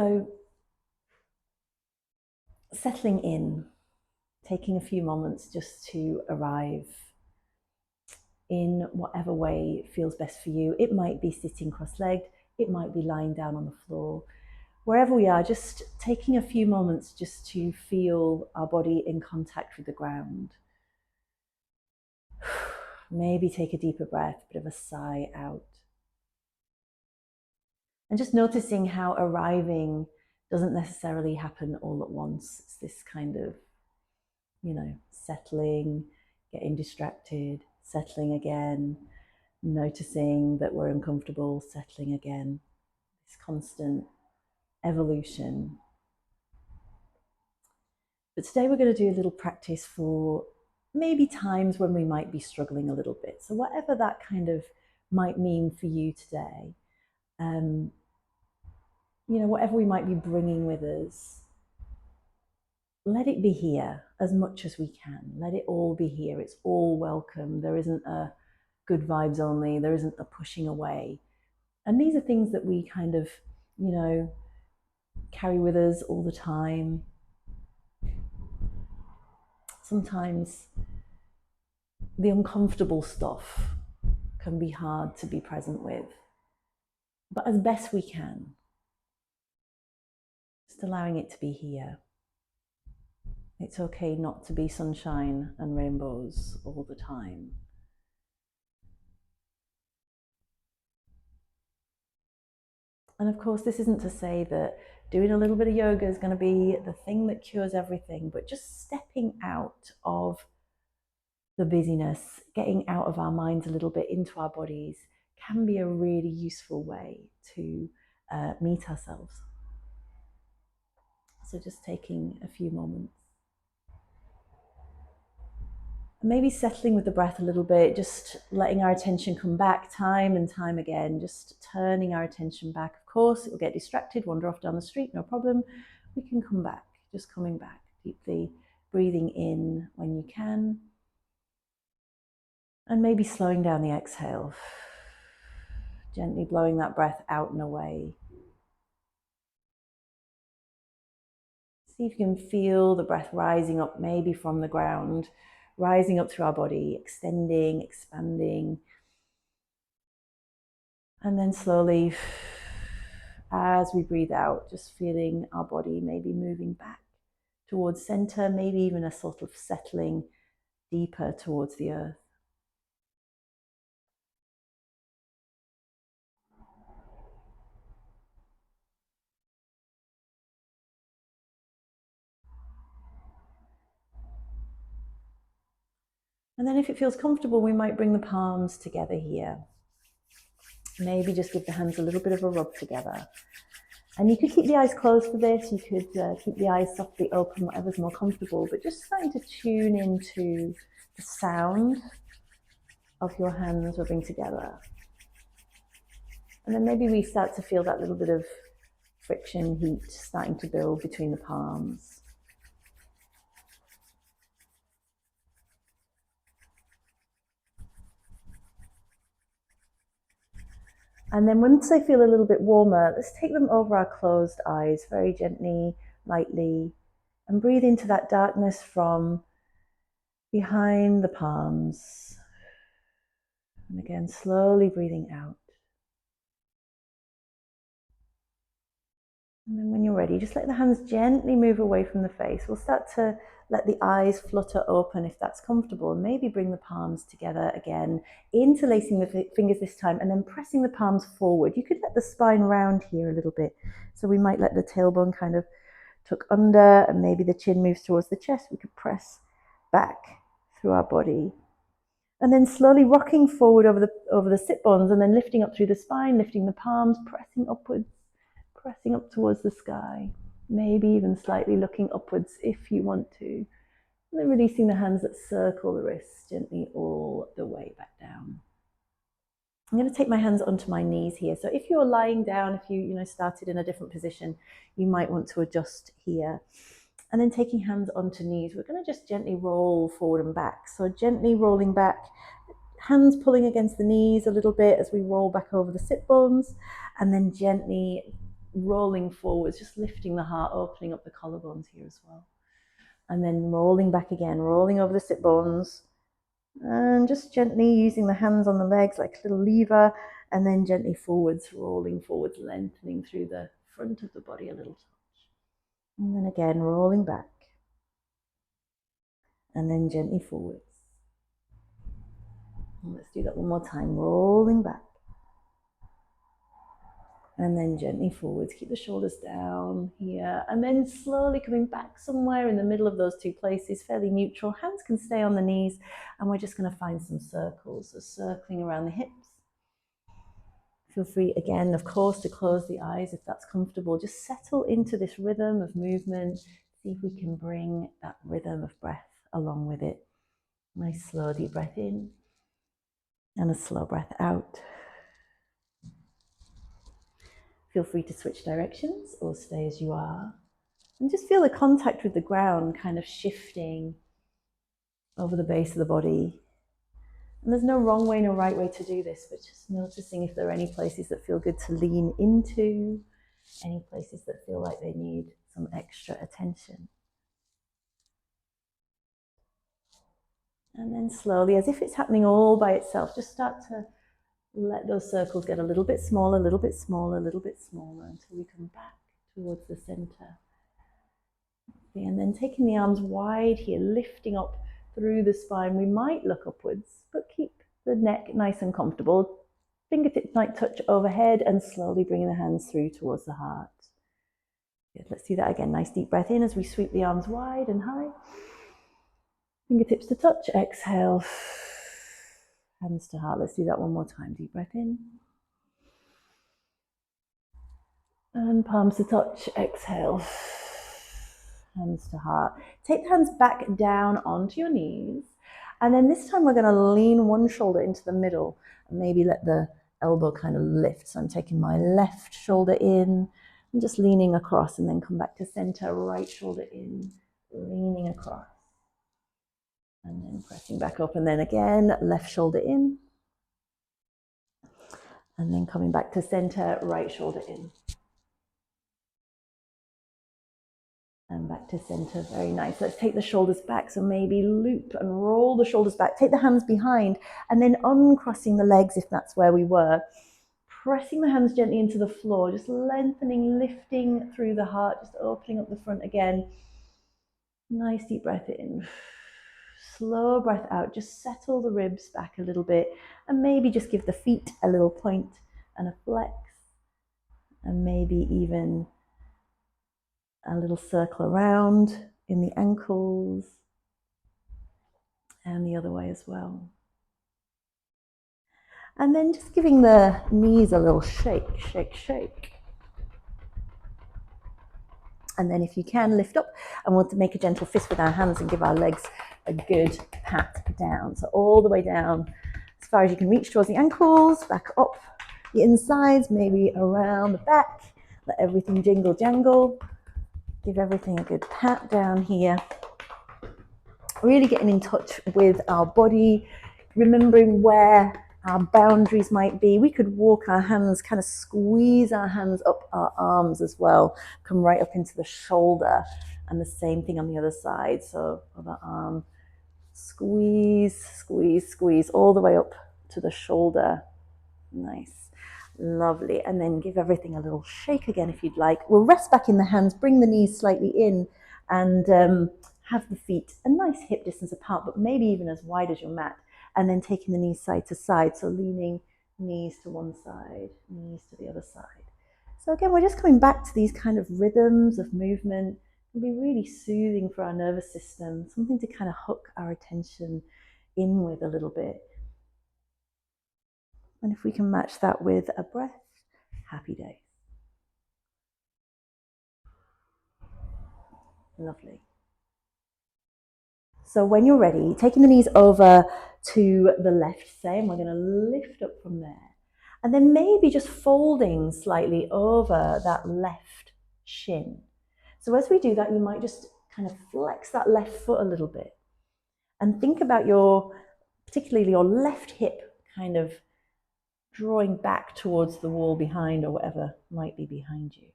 So settling in, taking a few moments just to arrive in whatever way feels best for you. It might be sitting cross-legged, it might be lying down on the floor. Wherever we are, just taking a few moments just to feel our body in contact with the ground. Maybe take a deeper breath, bit of a sigh out. And just noticing how arriving doesn't necessarily happen all at once. It's this kind of, settling, getting distracted, settling again, noticing that we're uncomfortable, settling again. This constant evolution. But today we're going to do a little practice for maybe times when we might be struggling a little bit. So whatever that kind of might mean for you today, whatever we might be bringing with us, let it be here as much as we can. Let it all be here. It's all welcome. There isn't a good vibes only. There isn't a pushing away. And these are things that we kind of, carry with us all the time. Sometimes the uncomfortable stuff can be hard to be present with. But as best we can, just allowing it to be here. It's okay not to be sunshine and rainbows all the time. And of course, this isn't to say that doing a little bit of yoga is going to be the thing that cures everything, but just stepping out of the busyness, getting out of our minds a little bit into our bodies can be a really useful way to meet ourselves. So just taking a few moments. Maybe settling with the breath a little bit, just letting our attention come back time and time again, just turning our attention back. Of course, it will get distracted, wander off down the street, no problem. We can come back, just coming back, deeply breathing in when you can. And maybe slowing down the exhale, gently blowing that breath out and away. See if you can feel the breath rising up, maybe from the ground, rising up through our body, extending, expanding. And then slowly, as we breathe out, just feeling our body maybe moving back towards center, maybe even a sort of settling deeper towards the earth. And then if it feels comfortable, we might bring the palms together here. Maybe just give the hands a little bit of a rub together. And you could keep the eyes closed for this. You could keep the eyes softly open, whatever's more comfortable, but just starting to tune into the sound of your hands rubbing together. And then maybe we start to feel that little bit of friction, heat starting to build between the palms. And then once they feel a little bit warmer, let's take them over our closed eyes very gently, lightly, and breathe into that darkness from behind the palms. And again, slowly breathing out. And then when you're ready, just let the hands gently move away from the face. We'll start to let the eyes flutter open if that's comfortable. And maybe bring the palms together again, interlacing the fingers this time, and then pressing the palms forward. You could let the spine round here a little bit. So we might let the tailbone kind of tuck under, and maybe the chin moves towards the chest. We could press back through our body. And then slowly rocking forward over the sit bones, and then lifting up through the spine, lifting the palms, pressing upwards, pressing up towards the sky, maybe even slightly looking upwards if you want to. And then releasing the hands that circle the wrists gently all the way back down. I'm going to take my hands onto my knees here. So if you're lying down, if you started in a different position, you might want to adjust here. And then taking hands onto knees, we're going to just gently roll forward and back. So gently rolling back, hands pulling against the knees a little bit as we roll back over the sit bones, and then gently rolling forwards, just lifting the heart, opening up the collarbones here as well. And then rolling back again, rolling over the sit bones, and just gently using the hands on the legs like a little lever, and then gently forwards, rolling forwards, lengthening through the front of the body a little touch. And then again, rolling back, and then gently forwards. And let's do that one more time, rolling back. And then gently forwards, keep the shoulders down here, and then slowly coming back somewhere in the middle of those two places, fairly neutral. Hands can stay on the knees, and we're just going to find some circles, so circling around the hips. Feel free again, of course, to close the eyes if that's comfortable. Just settle into this rhythm of movement. See if we can bring that rhythm of breath along with it. Nice slow deep breath in, and a slow breath out. Feel free to switch directions or stay as you are. And just feel the contact with the ground kind of shifting over the base of the body. And there's no wrong way, no right way to do this, but just noticing if there are any places that feel good to lean into, any places that feel like they need some extra attention. And then slowly, as if it's happening all by itself, just start to let those circles get a little bit smaller, a little bit smaller, a little bit smaller until we come back towards the center. And then taking the arms wide here, lifting up through the spine. We might look upwards, but keep the neck nice and comfortable. Fingertips might touch overhead, and slowly bringing the hands through towards the heart. Good. Let's do that again. Nice deep breath in as we sweep the arms wide and high. Fingertips to touch, exhale. Hands to heart. Let's do that one more time. Deep breath in. And palms to touch, exhale. Hands to heart. Take the hands back down onto your knees. And then this time we're going to lean one shoulder into the middle and maybe let the elbow kind of lift. So I'm taking my left shoulder in and just leaning across, and then come back to center, right shoulder in, leaning across. And then pressing back up, and then again, left shoulder in. And then coming back to center, right shoulder in. And back to center, very nice. Let's take the shoulders back, so maybe loop and roll the shoulders back. Take the hands behind, and then uncrossing the legs if that's where we were. Pressing the hands gently into the floor, just lengthening, lifting through the heart, just opening up the front again. Nice deep breath in. Slow breath out, just settle the ribs back a little bit, and maybe just give the feet a little point and a flex, and maybe even a little circle around in the ankles, and the other way as well. And then just giving the knees a little shake, shake, shake. And then if you can, lift up, and we'll make a gentle fist with our hands and give our legs a good pat down. So all the way down as far as you can reach towards the ankles, back up the insides, maybe around the back. Let everything jingle jangle. Give everything a good pat down here. Really getting in touch with our body, remembering where our boundaries might be. We could walk our hands, kind of squeeze our hands up our arms as well, come right up into the shoulder, and the same thing on the other side. So other arm, squeeze, squeeze, squeeze, all the way up to the shoulder. Nice, lovely. And then give everything a little shake again if you'd like. We'll rest back in the hands, bring the knees slightly in, and have the feet a nice hip distance apart, but maybe even as wide as your mat. And then taking the knees side to side, so leaning knees to one side, knees to the other side. So again, we're just coming back to these kind of rhythms of movement. It can be really soothing for our nervous system, something to kind of hook our attention in with a little bit. And if we can match that with a breath, happy day. Lovely. So when you're ready, taking the knees over to the left, say, and we're going to lift up from there. And then maybe just folding slightly over that left shin. So as we do that, you might just kind of flex that left foot a little bit. And think about particularly your left hip kind of drawing back towards the wall behind or whatever might be behind you.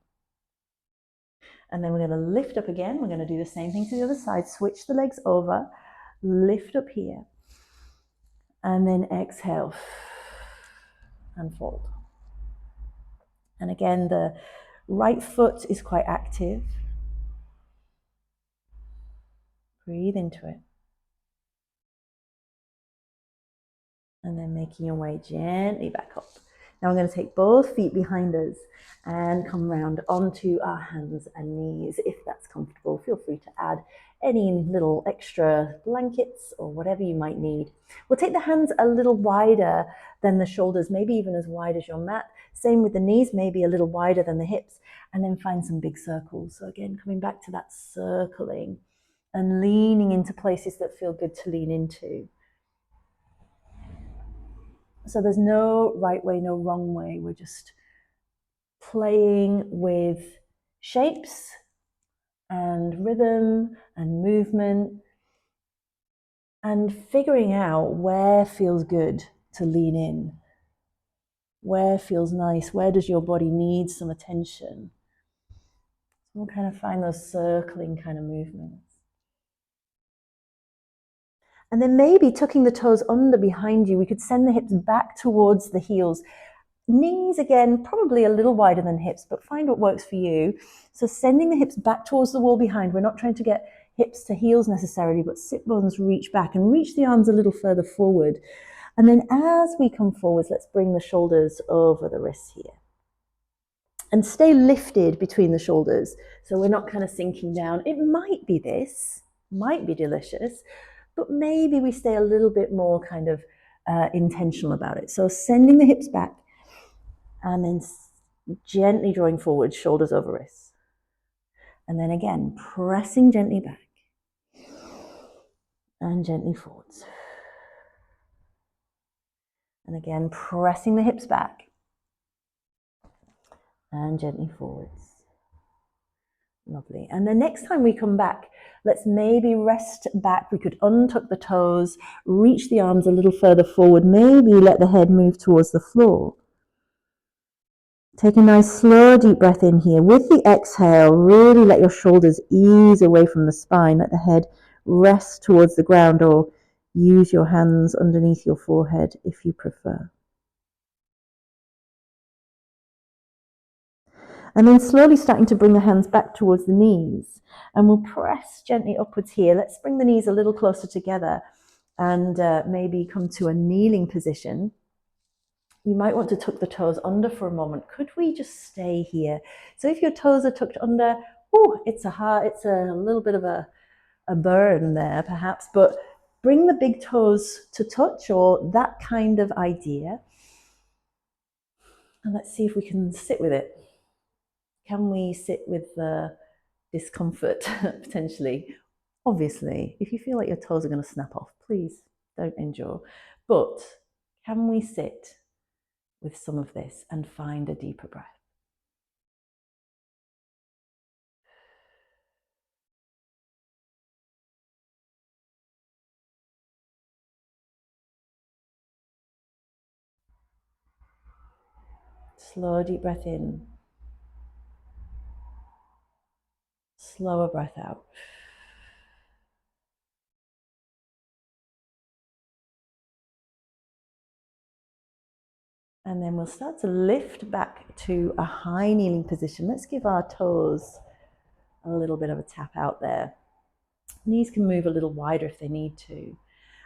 And then we're going to lift up again. We're going to do the same thing to the other side. Switch the legs over, lift up here, and then exhale and fold. And again, the right foot is quite active. Breathe into it. And then making your way gently back up. Now I'm going to take both feet behind us and come round onto our hands and knees. If that's comfortable, feel free to add any little extra blankets or whatever you might need. We'll take the hands a little wider than the shoulders, maybe even as wide as your mat. Same with the knees, maybe a little wider than the hips, and then find some big circles. So again, coming back to that circling and leaning into places that feel good to lean into. So there's no right way, no wrong way. We're just playing with shapes and rhythm and movement and figuring out where feels good to lean in, where feels nice, where does your body need some attention. We'll kind of find those circling kind of movements. And then maybe tucking the toes under behind you, we could send the hips back towards the heels. Knees, again, probably a little wider than hips, but find what works for you. So sending the hips back towards the wall behind. We're not trying to get hips to heels necessarily, but sit bones reach back and reach the arms a little further forward. And then as we come forwards, let's bring the shoulders over the wrists here. And stay lifted between the shoulders, so we're not kind of sinking down. It might be this, might be delicious, but maybe we stay a little bit more kind of intentional about it. So sending the hips back and then gently drawing forward, shoulders over wrists. And then again, pressing gently back and gently forwards. And again, pressing the hips back and gently forwards. Lovely. And the next time we come back, let's maybe rest back. We could untuck the toes, reach the arms a little further forward, maybe let the head move towards the floor. Take a nice slow deep breath in here. With the exhale, really let your shoulders ease away from the spine. Let the head rest towards the ground, or use your hands underneath your forehead if you prefer. And then slowly starting to bring the hands back towards the knees. And we'll press gently upwards here. Let's bring the knees a little closer together and maybe come to a kneeling position. You might want to tuck the toes under for a moment. Could we just stay here? So if your toes are tucked under, it's a little bit of a burn there perhaps, but bring the big toes to touch, or that kind of idea. And let's see if we can sit with it. Can we sit with the discomfort potentially? Obviously, if you feel like your toes are going to snap off, please don't endure. But can we sit with some of this and find a deeper breath? Slow, deep breath in. Slower breath out. And then we'll start to lift back to a high kneeling position. Let's give our toes a little bit of a tap out there. Knees can move a little wider if they need to.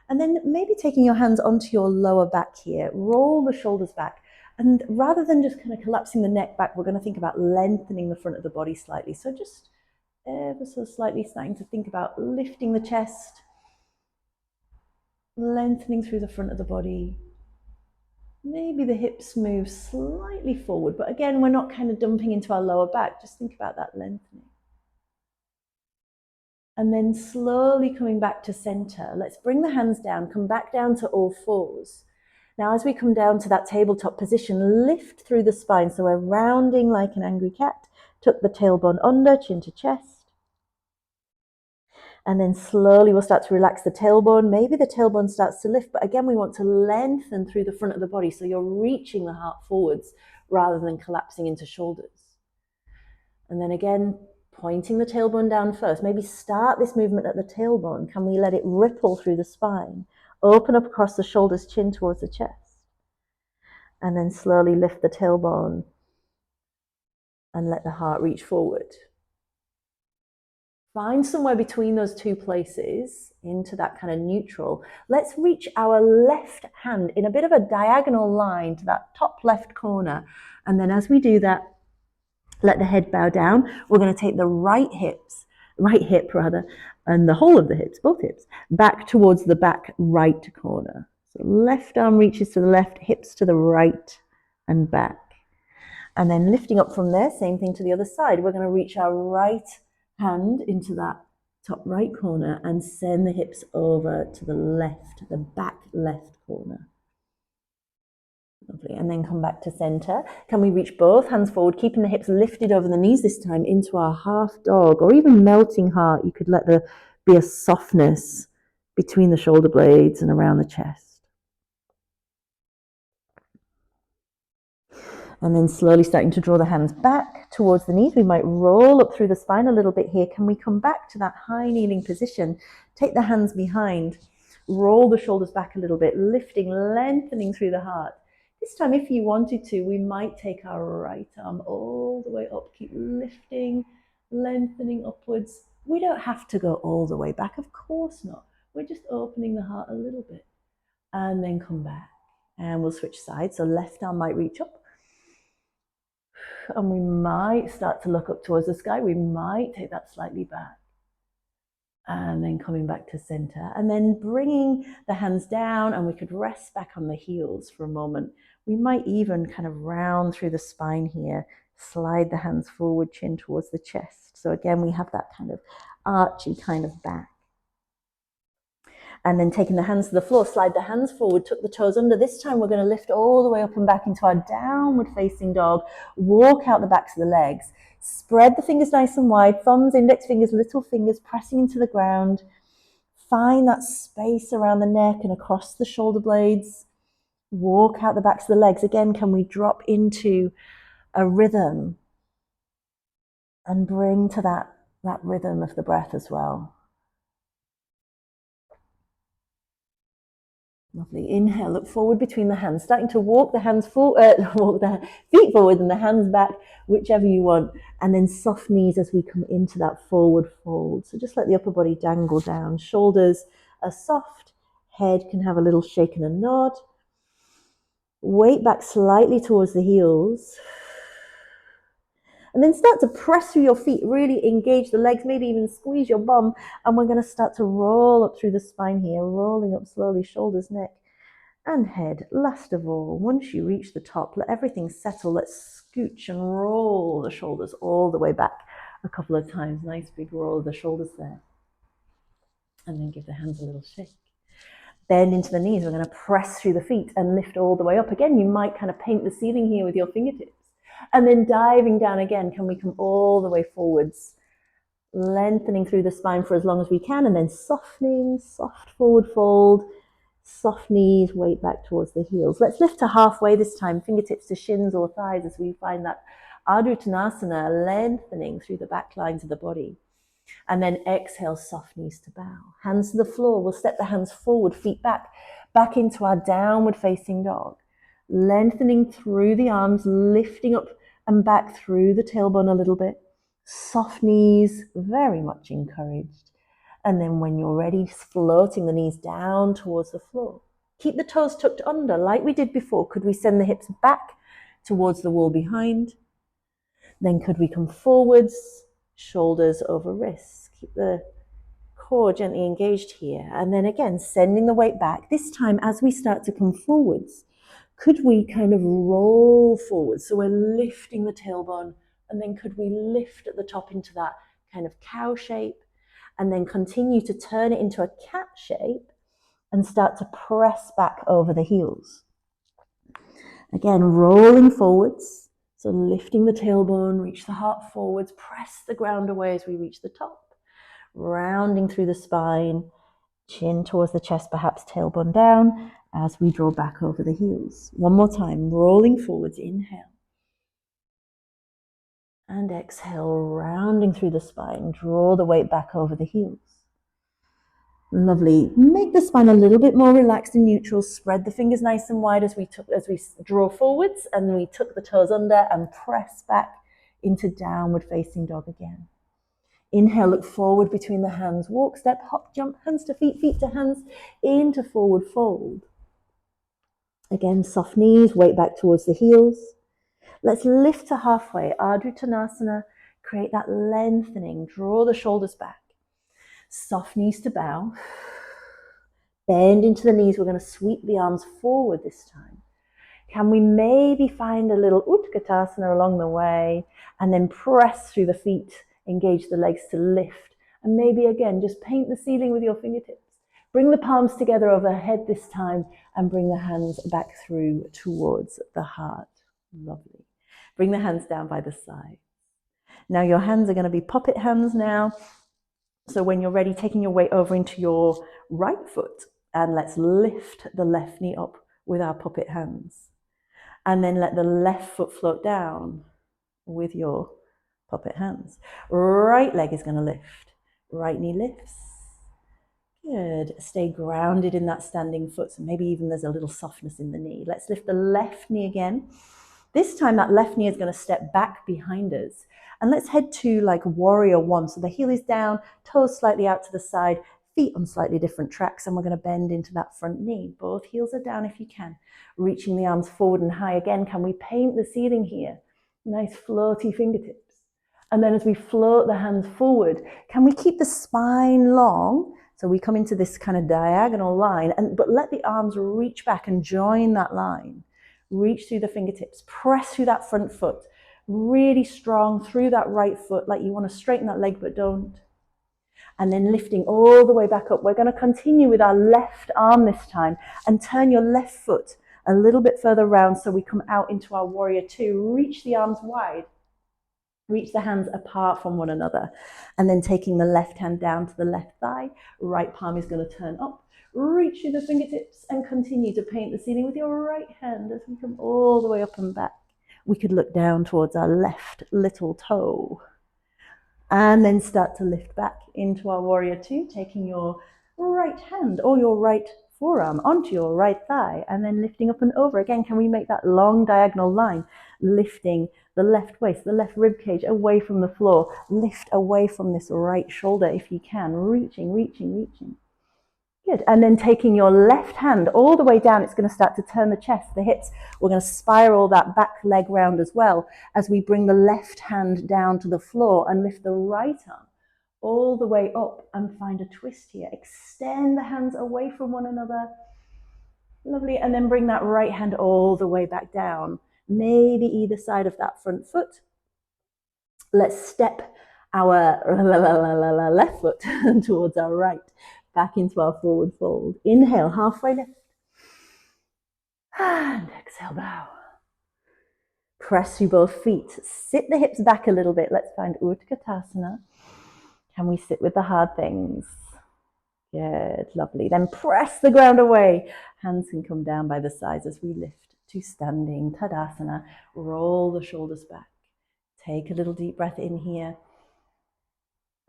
And then maybe taking your hands onto your lower back here, roll the shoulders back. And rather than just kind of collapsing the neck back, we're going to think about lengthening the front of the body slightly. So just ever so slightly starting to think about lifting the chest, lengthening through the front of the body. Maybe the hips move slightly forward, but again, we're not kind of dumping into our lower back. Just think about that lengthening. And then slowly coming back to center. Let's bring the hands down, come back down to all fours. Now, as we come down to that tabletop position, lift through the spine. So we're rounding like an angry cat. Tuck the tailbone under, chin to chest. And then slowly we'll start to relax the tailbone. Maybe the tailbone starts to lift, but again, we want to lengthen through the front of the body. So you're reaching the heart forwards rather than collapsing into shoulders. And then again, pointing the tailbone down first. Maybe start this movement at the tailbone. Can we let it ripple through the spine? Open up across the shoulders, chin towards the chest. And then slowly lift the tailbone and let the heart reach forward. Find somewhere between those two places into that kind of neutral. Let's reach our left hand in a bit of a diagonal line to that top left corner. And then as we do that, let the head bow down. We're going to take the right hip, and the whole of the hips, both hips, back towards the back right corner. So left arm reaches to the left, hips to the right and back. And then lifting up from there, same thing to the other side. We're going to reach our right hand into that top right corner and send the hips over to the left, the back left corner. Lovely. And then come back to center. Can we reach both hands forward, keeping the hips lifted over the knees this time into our half dog or even melting heart? You could let there be a softness between the shoulder blades and around the chest. And then slowly starting to draw the hands back towards the knees. We might roll up through the spine a little bit here. Can we come back to that high kneeling position? Take the hands behind. Roll the shoulders back a little bit, lifting, lengthening through the heart. This time, if you wanted to, we might take our right arm all the way up. Keep lifting, lengthening upwards. We don't have to go all the way back. Of course not. We're just opening the heart a little bit. And then come back. And we'll switch sides. So left arm might reach up. And we might start to look up towards the sky. We might take that slightly back. And then coming back to center. And then bringing the hands down, and we could rest back on the heels for a moment. We might even kind of round through the spine here, slide the hands forward, chin towards the chest. So again, we have that kind of archy kind of back. And then taking the hands to the floor, slide the hands forward, tuck the toes under. This time we're going to lift all the way up and back into our downward facing dog. Walk out the backs of the legs. Spread the fingers nice and wide. Thumbs, index fingers, little fingers pressing into the ground. Find that space around the neck and across the shoulder blades. Walk out the backs of the legs. Again, can we drop into a rhythm and bring to that rhythm of the breath as well. Lovely. Inhale, look forward between the hands, starting to walk the hands forward, walk the feet forward and the hands back, whichever you want. And then soft knees as we come into that forward fold. So just let the upper body dangle down. Shoulders are soft. Head can have a little shake and a nod. Weight back slightly towards the heels. And then start to press through your feet, really engage the legs, maybe even squeeze your bum. And we're going to start to roll up through the spine here, rolling up slowly, shoulders, neck, and head. Last of all, once you reach the top, let everything settle. Let's scooch and roll the shoulders all the way back a couple of times. Nice big roll of the shoulders there. And then give the hands a little shake. Bend into the knees. We're going to press through the feet and lift all the way up. Again, you might kind of paint the ceiling here with your fingertips. And then diving down again, can we come all the way forwards, lengthening through the spine for as long as we can, and then softening, soft forward fold, soft knees, weight back towards the heels. Let's lift to halfway this time, fingertips to shins or thighs as we find that Ardha Uttanasana, lengthening through the back lines of the body. And then exhale, soft knees to bow. Hands to the floor. We'll step the hands forward, feet back into our downward facing dog. Lengthening through the arms, lifting up and back through the tailbone a little bit. Soft knees, very much encouraged. And then when you're ready, floating the knees down towards the floor. Keep the toes tucked under like we did before. Could we send the hips back towards the wall behind? Then could we come forwards, shoulders over wrists. Keep the core gently engaged here. And then again, sending the weight back. This time as we start to come forwards, could we kind of roll forward? So we're lifting the tailbone, and then could we lift at the top into that kind of cow shape, and then continue to turn it into a cat shape and start to press back over the heels. Again, rolling forwards. So lifting the tailbone, reach the heart forwards, press the ground away as we reach the top. Rounding through the spine, chin towards the chest, perhaps tailbone down, as we draw back over the heels. One more time, rolling forwards, inhale. And exhale, rounding through the spine. Draw the weight back over the heels. Lovely. Make the spine a little bit more relaxed and neutral. Spread the fingers nice and wide as we draw forwards, and we tuck the toes under and press back into downward facing dog again. Inhale, look forward between the hands. Walk, step, hop, jump, hands to feet, feet to hands, into forward fold. Again, soft knees, weight back towards the heels. Let's lift to halfway. Ardha Uttanasana. Create that lengthening. Draw the shoulders back. Soft knees to bow. Bend into the knees. We're going to sweep the arms forward this time. Can we maybe find a little Utkatasana along the way, and then press through the feet, engage the legs to lift, and maybe again just paint the ceiling with your fingertips. Bring the palms together overhead this time and bring the hands back through towards the heart. Lovely. Bring the hands down by the side. Now your hands are going to be puppet hands now. So when you're ready, taking your weight over into your right foot, and let's lift the left knee up with our puppet hands. And then let the left foot float down with your puppet hands. Right leg is going to lift. Right knee lifts. Good. Stay grounded in that standing foot. So maybe even there's a little softness in the knee. Let's lift the left knee again. This time that left knee is going to step back behind us. And let's head to like warrior one. So the heel is down, toes slightly out to the side, feet on slightly different tracks, and we're going to bend into that front knee. Both heels are down if you can. Reaching the arms forward and high again. Can we paint the ceiling here? Nice floaty fingertips. And then as we float the hands forward, can we keep the spine long? So we come into this kind of diagonal line, but let the arms reach back and join that line. Reach through the fingertips, press through that front foot, really strong through that right foot, like you want to straighten that leg, but don't. And then lifting all the way back up. We're going to continue with our left arm this time, and turn your left foot a little bit further round so we come out into our warrior two. Reach the arms wide. Reach the hands apart from one another. And then taking the left hand down to the left thigh, right palm is going to turn up. Reach through the fingertips and continue to paint the ceiling with your right hand as we come all the way up and back. We could look down towards our left little toe. And then start to lift back into our warrior two, taking your right hand or your right forearm onto your right thigh, and then lifting up and over. Again, can we make that long diagonal line, lifting the left waist, the left rib cage away from the floor. Lift away from this right shoulder if you can, reaching, reaching, reaching. Good. And then taking your left hand all the way down, it's going to start to turn the chest, the hips. We're going to spiral that back leg round as well as we bring the left hand down to the floor and lift the right arm all the way up and find a twist here. Extend the hands away from one another. Lovely. And then bring that right hand all the way back down, maybe either side of that front foot. Let's step our left foot towards our right, back into our forward fold. Inhale, halfway lift. And exhale, bow. Press through both feet. Sit the hips back a little bit. Let's find Utkatasana. Can we sit with the hard things? Good, lovely. Then press the ground away. Hands can come down by the sides as we lift to standing Tadasana. Roll the shoulders back. Take a little deep breath in here.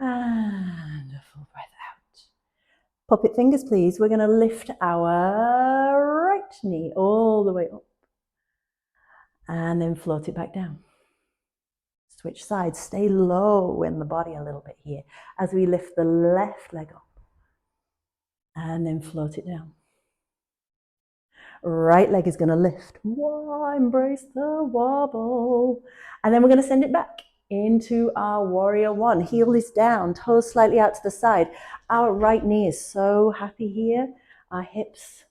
And a full breath out. Puppet fingers, please. We're going to lift our right knee all the way up. And then float it back down. Switch sides. Stay low in the body a little bit here as we lift the left leg up. And then float it down. Right leg is going to lift. Whoa, embrace the wobble. And then we're going to send it back into our warrior one. Heel is down, toes slightly out to the side. Our right knee is so happy here. Our hips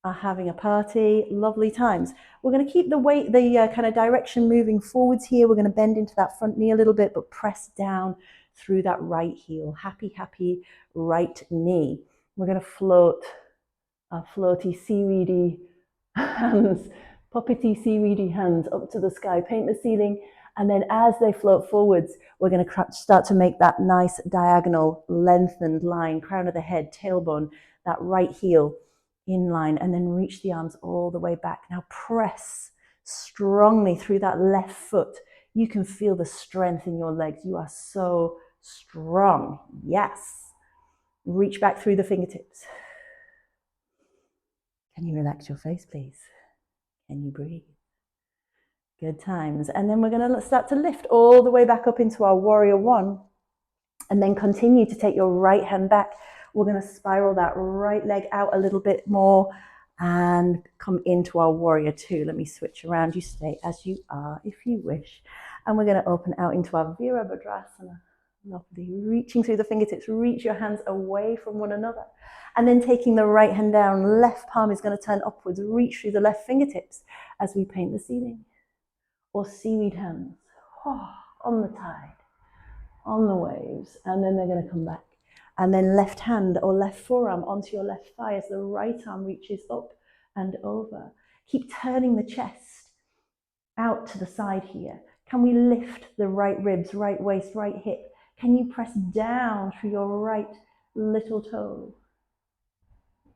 are having a party. Lovely times. We're going to keep the weight, the kind of direction moving forwards here. We're going to bend into that front knee a little bit, but press down through that right heel. Happy, happy right knee. We're going to float our floaty, seaweedy hands, puppety, seaweedy hands up to the sky. Paint the ceiling. And then as they float forwards, we're going to start to make that nice diagonal lengthened line, crown of the head, tailbone, that right heel in line, and then reach the arms all the way back. Now press strongly through that left foot You can feel the strength in your legs. You are so strong. Yes. Reach back through the fingertips. Can you relax your face, please? Can you breathe? Good times. And then we're going to start to lift all the way back up into our warrior one. And then continue to take your right hand back. We're going to spiral that right leg out a little bit more and come into our warrior two. Let me switch around. You stay as you are if you wish. And we're going to open out into our Virabhadrasana. Lovely. Reaching through the fingertips. Reach your hands away from one another. And then taking the right hand down. Left palm is going to turn upwards. Reach through the left fingertips as we paint the ceiling. Or seaweed hands. On the tide. On the waves, and then they're going to come back. And then left hand or left forearm onto your left thigh as the right arm reaches up and over. Keep turning the chest out to the side here. Can we lift the right ribs, right waist, right hip? Can you press down through your right little toe?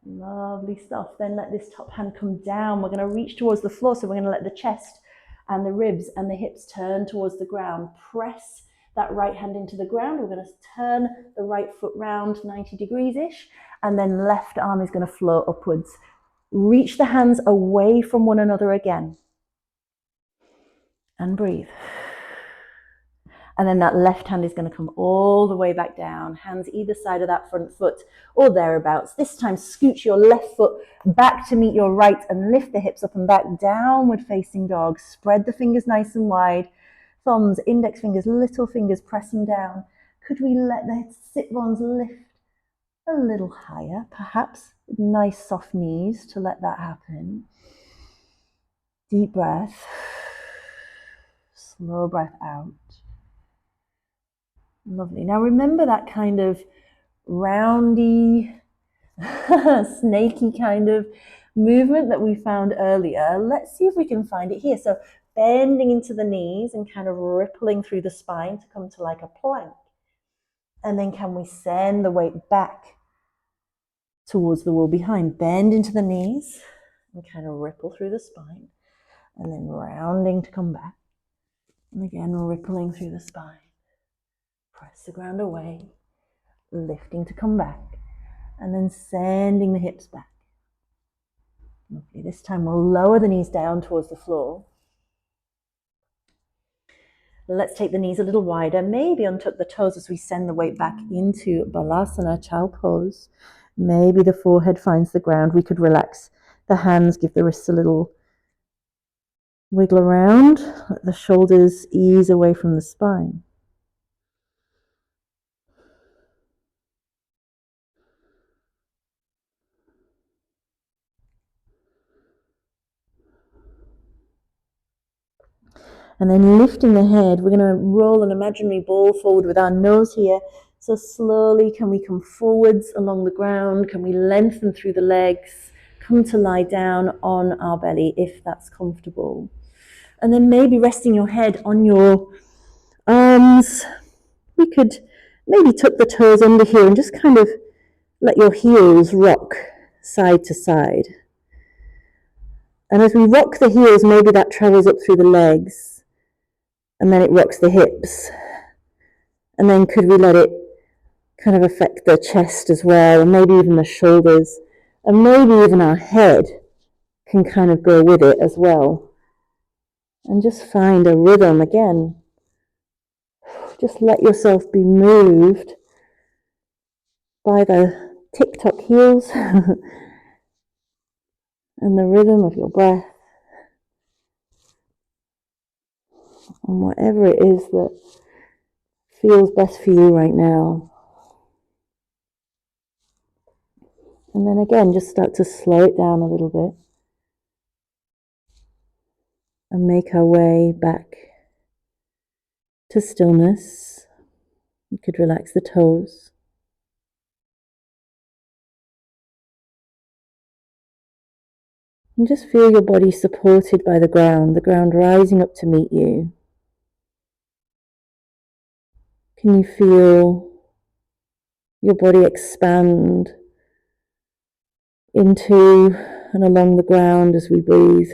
Lovely stuff. Then let this top hand come down. We're going to reach towards the floor, so we're going to let the chest and the ribs and the hips turn towards the ground. Press that right hand into the ground. We're going to turn the right foot round 90 degrees-ish, and then left arm is going to flow upwards. Reach the hands away from one another again. And breathe. And then that left hand is going to come all the way back down, hands either side of that front foot or thereabouts. This time, scooch your left foot back to meet your right and lift the hips up and back, downward facing dog. Spread the fingers nice and wide. Thumbs, index fingers, little fingers pressing down. Could we let the sit bones lift a little higher, perhaps? Nice soft knees to let that happen. Deep breath. Slow breath out. Lovely. Now remember that kind of roundy, snaky kind of movement that we found earlier. Let's see if we can find it here. So bending into the knees and kind of rippling through the spine to come to like a plank. And then can we send the weight back towards the wall behind? Bend into the knees and kind of ripple through the spine. And then rounding to come back. And again, rippling through the spine. Press the ground away. Lifting to come back. And then sending the hips back. Lovely. This time we'll lower the knees down towards the floor. Let's take the knees a little wider. Maybe untuck the toes as we send the weight back into Balasana, Child Pose. Maybe the forehead finds the ground. We could relax the hands, give the wrists a little wiggle around. Let the shoulders ease away from the spine. And then lifting the head, we're going to roll an imaginary ball forward with our nose here. So slowly, can we come forwards along the ground? Can we lengthen through the legs? Come to lie down on our belly if that's comfortable. And then maybe resting your head on your arms. We could maybe tuck the toes under here and just kind of let your heels rock side to side. And as we rock the heels, maybe that travels up through the legs. And then it rocks the hips. And then could we let it kind of affect the chest as well, and maybe even the shoulders, and maybe even our head can kind of go with it as well. And just find a rhythm again. Just let yourself be moved by the tick-tock heels and the rhythm of your breath. And whatever it is that feels best for you right now. And then again, just start to slow it down a little bit. And make our way back to stillness. You could relax the toes. And just feel your body supported by the ground rising up to meet you. Can you feel your body expand into and along the ground as we breathe?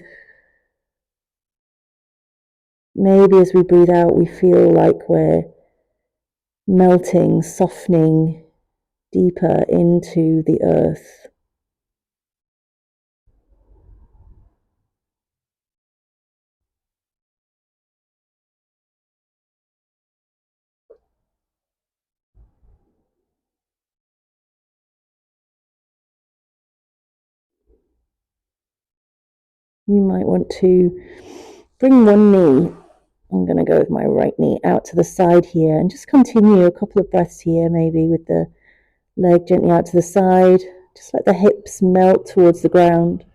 Maybe as we breathe out, we feel like we're melting, softening deeper into the earth. You might want to bring one knee, I'm going to go with my right knee, out to the side here and just continue a couple of breaths here, maybe with the leg gently out to the side. Just let the hips melt towards the ground.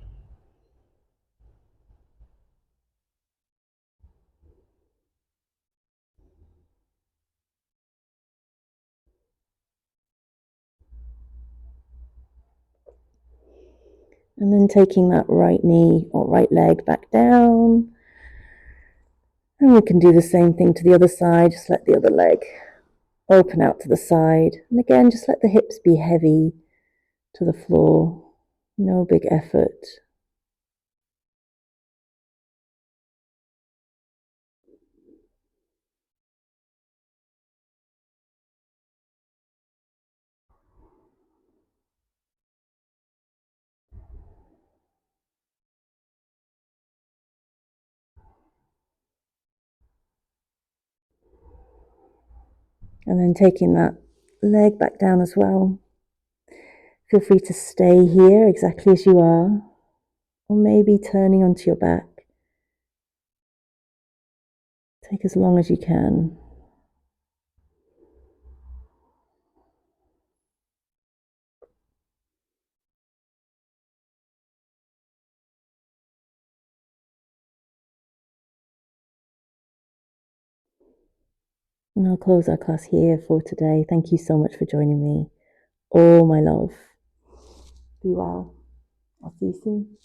And then taking that right knee or right leg back down. And we can do the same thing to the other side. Just let the other leg open out to the side. And again, just let the hips be heavy to the floor. No big effort. And then taking that leg back down as well. Feel free to stay here exactly as you are, or maybe turning onto your back. Take as long as you can. And I'll close our class here for today. Thank you so much for joining me. All my love. Be well. I'll see you soon.